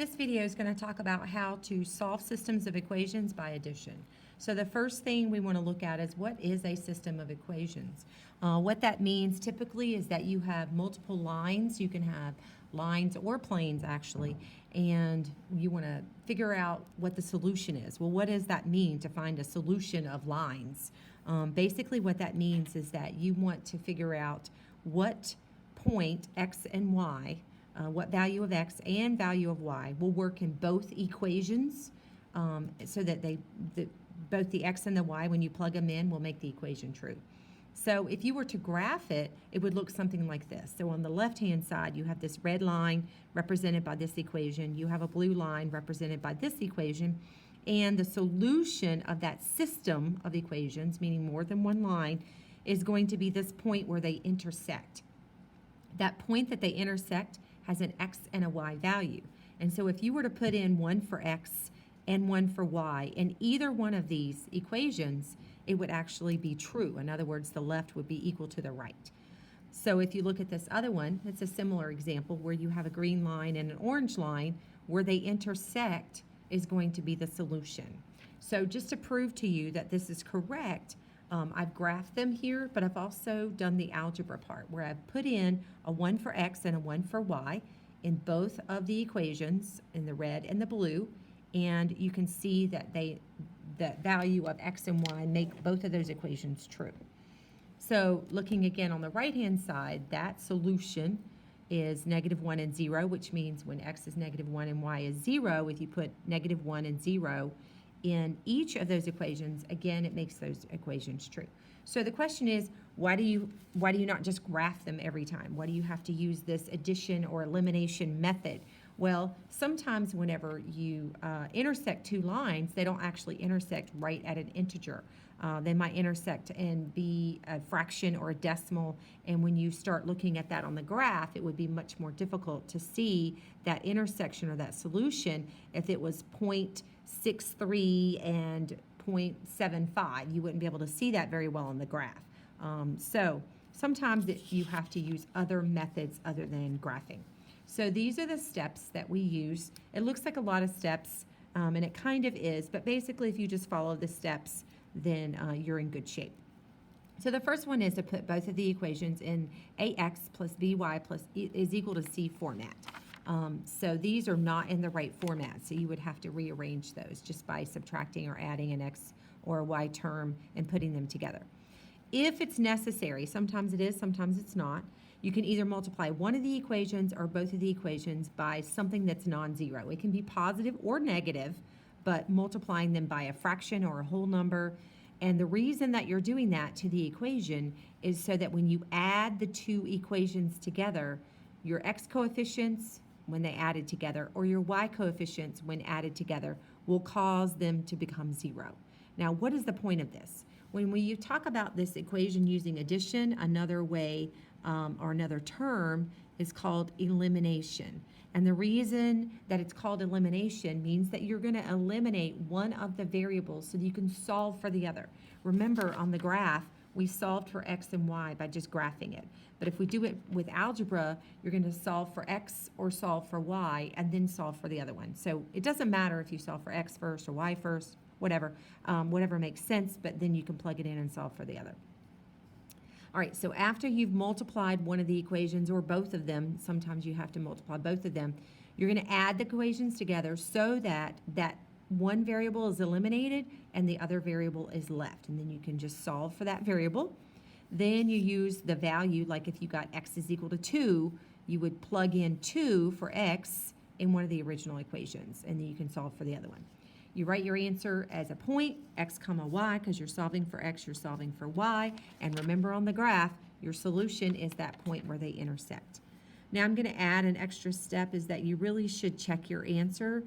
This video is going to talk about how to solve systems of equations by addition. So the first thing we want to look at is what is a system of equations. What that means typically is that you have multiple lines. You can have lines or planes actually, and you want to figure out what the solution is. Well, what does that mean to find a solution of lines? Basically what that means is that you want to figure out what point x and y, what value of x and value of y will work in both equations, so that both the x and the y, when you plug them in, will make the equation true. So if you were to graph it, it would look something like this. So on the left-hand side, you have this red line represented by this equation. You have a blue line represented by this equation. And the solution of that system of equations, meaning more than one line, is going to be this point where they intersect. That point that they intersect has an x and a y value. And so if you were to put in one for x and one for y in either one of these equations, it would actually be true. In other words, the left would be equal to the right. So if you look at this other one, it's a similar example where you have a green line and an orange line. Where they intersect is going to be the solution. So just to prove to you that this is correct, I've graphed them here, but I've also done the algebra part where I've put in a 1 for x and a 1 for y in both of the equations, in the red and the blue, and you can see that the value of x and y make both of those equations true. So looking again on the right-hand side, that solution is -1 and 0, which means when x is -1 and y is 0, if you put -1 and 0 in each of those equations, again, it makes those equations true. So the question is, why do you not just graph them every time? Why do you have to use this addition or elimination method? Well, sometimes whenever you intersect two lines, they don't actually intersect right at an integer. They might intersect and be a fraction or a decimal, and when you start looking at that on the graph, it would be much more difficult to see that intersection or that solution if it was 0.63 and 0.75. You wouldn't be able to see that very well on the graph. So sometimes you have to use other methods other than graphing. So these are the steps that we use. It looks like a lot of steps, and it kind of is, but basically if you just follow the steps, then you're in good shape. So the first one is to put both of the equations in ax plus by plus is equal to c format. So these are not in the right format, so you would have to rearrange those just by subtracting or adding an x or a y term and putting them together. If it's necessary, sometimes it is, sometimes it's not, you can either multiply one of the equations or both of the equations by something that's non-zero. It can be positive or negative, but multiplying them by a fraction or a whole number. And the reason that you're doing that to the equation is so that when you add the two equations together, your x coefficients, when they added together, or your y coefficients, when added together, will cause them to become zero. Now, what is the point of this? When you talk about this equation using addition, another way or another term is called elimination. And the reason that it's called elimination means that you're going to eliminate one of the variables so that you can solve for the other. Remember, on the graph, we solved for x and y by just graphing it. But if we do it with algebra, you're going to solve for x or solve for y and then solve for the other one. So it doesn't matter if you solve for x first or y first, whatever makes sense, but then you can plug it in and solve for the other. All right, so after you've multiplied one of the equations or both of them, sometimes you have to multiply both of them, you're going to add the equations together so that that one variable is eliminated and the other variable is left. And then you can just solve for that variable. Then you use the value, like if you got x is equal to 2, you would plug in 2 for x in one of the original equations, and then you can solve for the other one. You write your answer as a point, x comma y, because you're solving for x, you're solving for y. And remember on the graph, your solution is that point where they intersect. Now I'm going to add an extra step is that you really should check your answer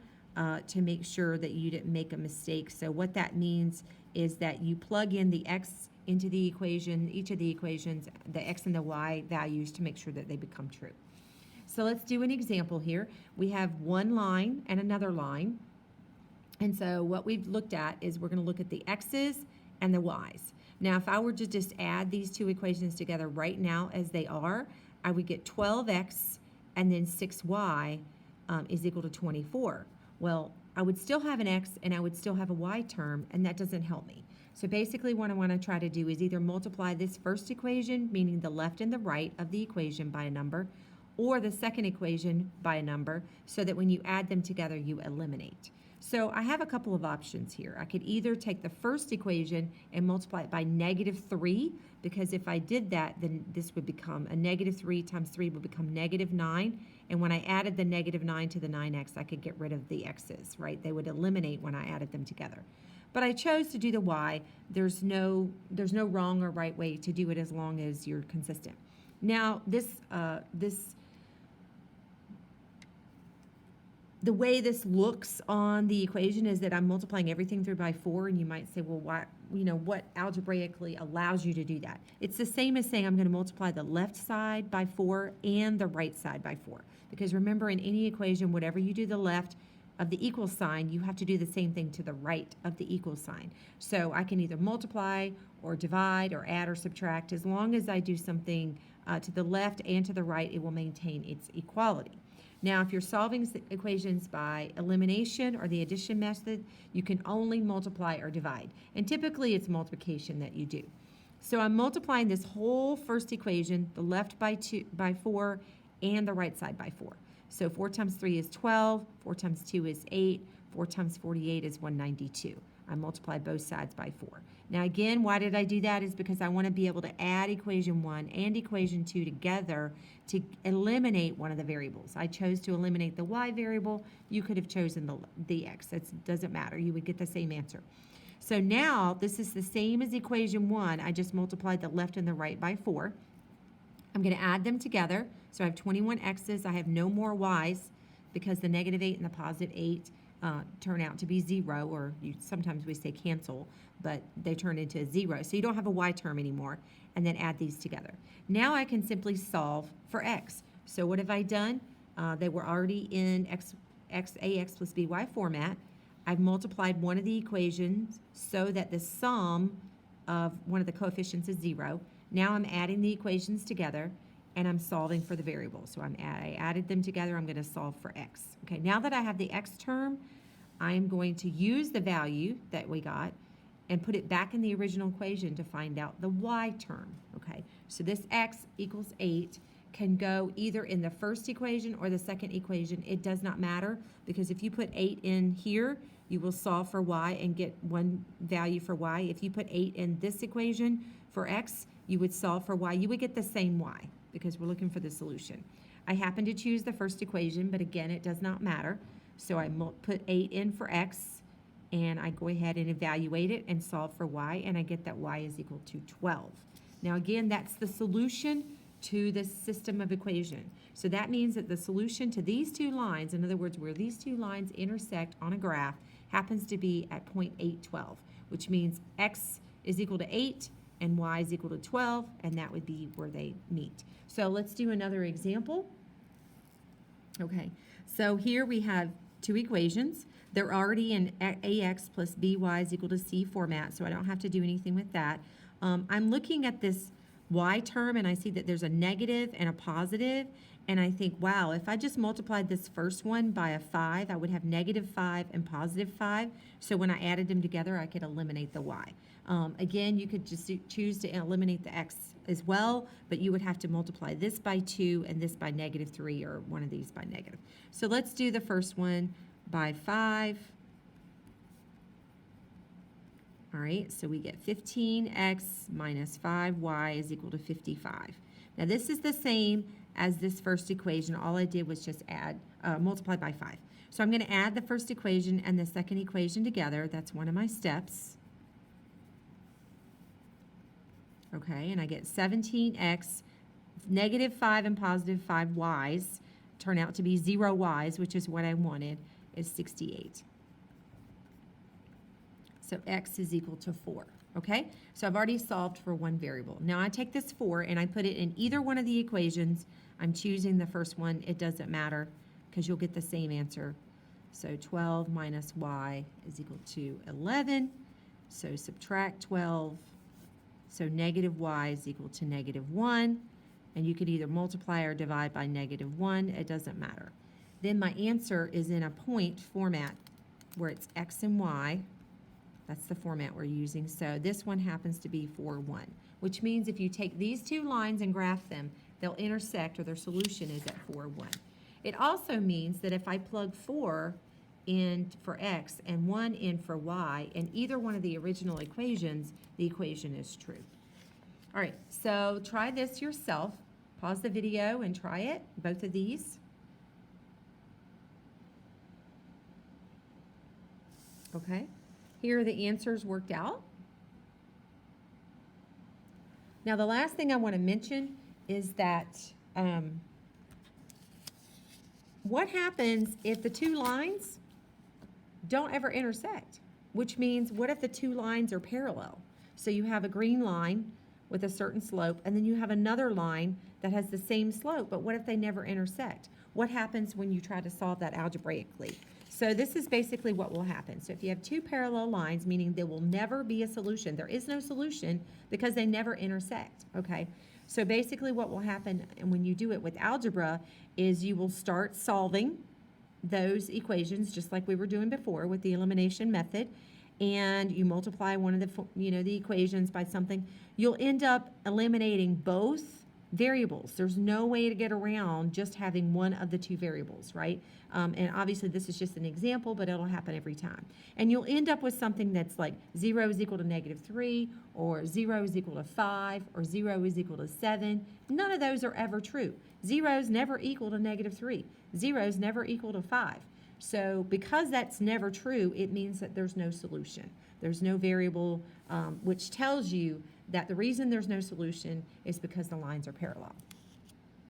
to make sure that you didn't make a mistake. So what that means is that you plug in the x into the equation, each of the equations, the x and the y values to make sure that they become true. So let's do an example here. We have one line and another line. And so what we've looked at is we're going to look at the x's and the y's. Now, if I were to just add these two equations together right now as they are, I would get 12x and then 6y is equal to 24. Well, I would still have an x and I would still have a y term, and that doesn't help me. So basically what I want to try to do is either multiply this first equation, meaning the left and the right of the equation, by a number, or the second equation by a number, so that when you add them together, you eliminate. So I have a couple of options here. I could either take the first equation and multiply it by -3, because if I did that, then this would become a -3 times 3 would become -9. And when I added the -9 to the 9x, I could get rid of the x's, right? They would eliminate when I added them together. But I chose to do the y. There's no wrong or right way to do it as long as you're consistent. Now, the way this looks on the equation is that I'm multiplying everything through by 4, and you might say, well, why, what algebraically allows you to do that? It's the same as saying I'm going to multiply the left side by 4 and the right side by 4. Because remember, in any equation, whatever you do the left of the equal sign, you have to do the same thing to the right of the equal sign. So I can either multiply or divide or add or subtract. As long as I do something to the left and to the right, it will maintain its equality. Now, if you're solving equations by elimination or the addition method, you can only multiply or divide. And typically, it's multiplication that you do. So I'm multiplying this whole first equation, the left by 4 and the right side by 4. So 4 times 3 is 12, 4 times 2 is 8, 4 times 48 is 192. I multiply both sides by 4. Now again, why did I do that? Is because I want to be able to add equation 1 and equation 2 together to eliminate one of the variables. I chose to eliminate the y variable. You could have chosen the x. It doesn't matter. You would get the same answer. So now this is the same as equation 1. I just multiplied the left and the right by 4. I'm going to add them together. So I have 21 x's. I have no more y's because the -8 and the +8 turn out to be 0, or sometimes we say cancel, but they turn into 0. So you don't have a y term anymore, and then add these together. Now I can simply solve for x. So what have I done? They were already in ax plus by format. I've multiplied one of the equations so that the sum of one of the coefficients is 0. Now I'm adding the equations together, and I'm solving for the variable. So I added them together. I'm going to solve for x. Okay, now that I have the x term, I'm going to use the value that we got and put it back in the original equation to find out the y term. Okay, so this x equals 8 can go either in the first equation or the second equation. It does not matter, because if you put 8 in here, you will solve for y and get one value for y. If you put 8 in this equation for x, you would solve for y. You would get the same y, because we're looking for the solution. I happen to choose the first equation, but again, it does not matter. So I put 8 in for x, and I go ahead and evaluate it and solve for y, and I get that y is equal to 12. Now again, that's the solution to this system of equation. So that means that the solution to these two lines, in other words, where these two lines intersect on a graph, happens to be at point 812, which means x is equal to 8 and y is equal to 12, and that would be where they meet. So let's do another example. Okay, so here we have two equations. They're already in ax plus by is equal to c format, so I don't have to do anything with that. I'm looking at this y term, and I see that there's a negative and a positive, and I think, wow, if I just multiplied this first one by a 5, I would have -5 and +5. So when I added them together, I could eliminate the y. Again, you could just choose to eliminate the x as well, but you would have to multiply this by 2 and this by -3, or one of these by negative. So let's do the first one by 5. All right, so we get 15x minus 5y is equal to 55. Now this is the same as this first equation. All I did was just add, multiply by 5. So I'm going to add the first equation and the second equation together. That's one of my steps. Okay, and I get 17x, -5 and +5y's turn out to be 0 y's, which is what I wanted, is 68. So x is equal to 4, okay? So I've already solved for one variable. Now I take this 4 and I put it in either one of the equations. I'm choosing the first one. It doesn't matter, because you'll get the same answer. So 12 minus y is equal to 11. So subtract 12. So -y is equal to -1. And you could either multiply or divide by -1. It doesn't matter. then my answer is in a point format where it's X and Y. That's the format we're using. So this one happens to be 4, 1, which means if you take these two lines and graph them, they'll intersect, or their solution is at 4, 1. It also means that if I plug 4 in for X and 1 in for Y in either one of the original equations, the equation is true. All right, so try this yourself. Pause the video and try it, both of these. Okay, here are the answers worked out. Now the last thing I want to mention is that what happens if the two lines don't ever intersect? Which means, what if the two lines are parallel? So you have a green line with a certain slope, and then you have another line that has the same slope, but what if they never intersect? What happens when you try to solve that algebraically? So this is basically what will happen. So if you have two parallel lines, meaning there will never be a solution. There is no solution because they never intersect, okay? So basically what will happen, and when you do it with algebra, is you will start solving those equations just like we were doing before with the elimination method, and you multiply one of the, the equations by something. You'll end up eliminating both variables. There's no way to get around just having one of the two variables, right? And obviously this is just an example, but it'll happen every time. And you'll end up with something that's like 0 is equal to -3, or 0 is equal to 5, or 0 is equal to 7. None of those are ever true. 0 is never equal to -3. 0 is never equal to 5. So because that's never true, it means that there's no solution. There's no variable, which tells you that the reason there's no solution is because the lines are parallel.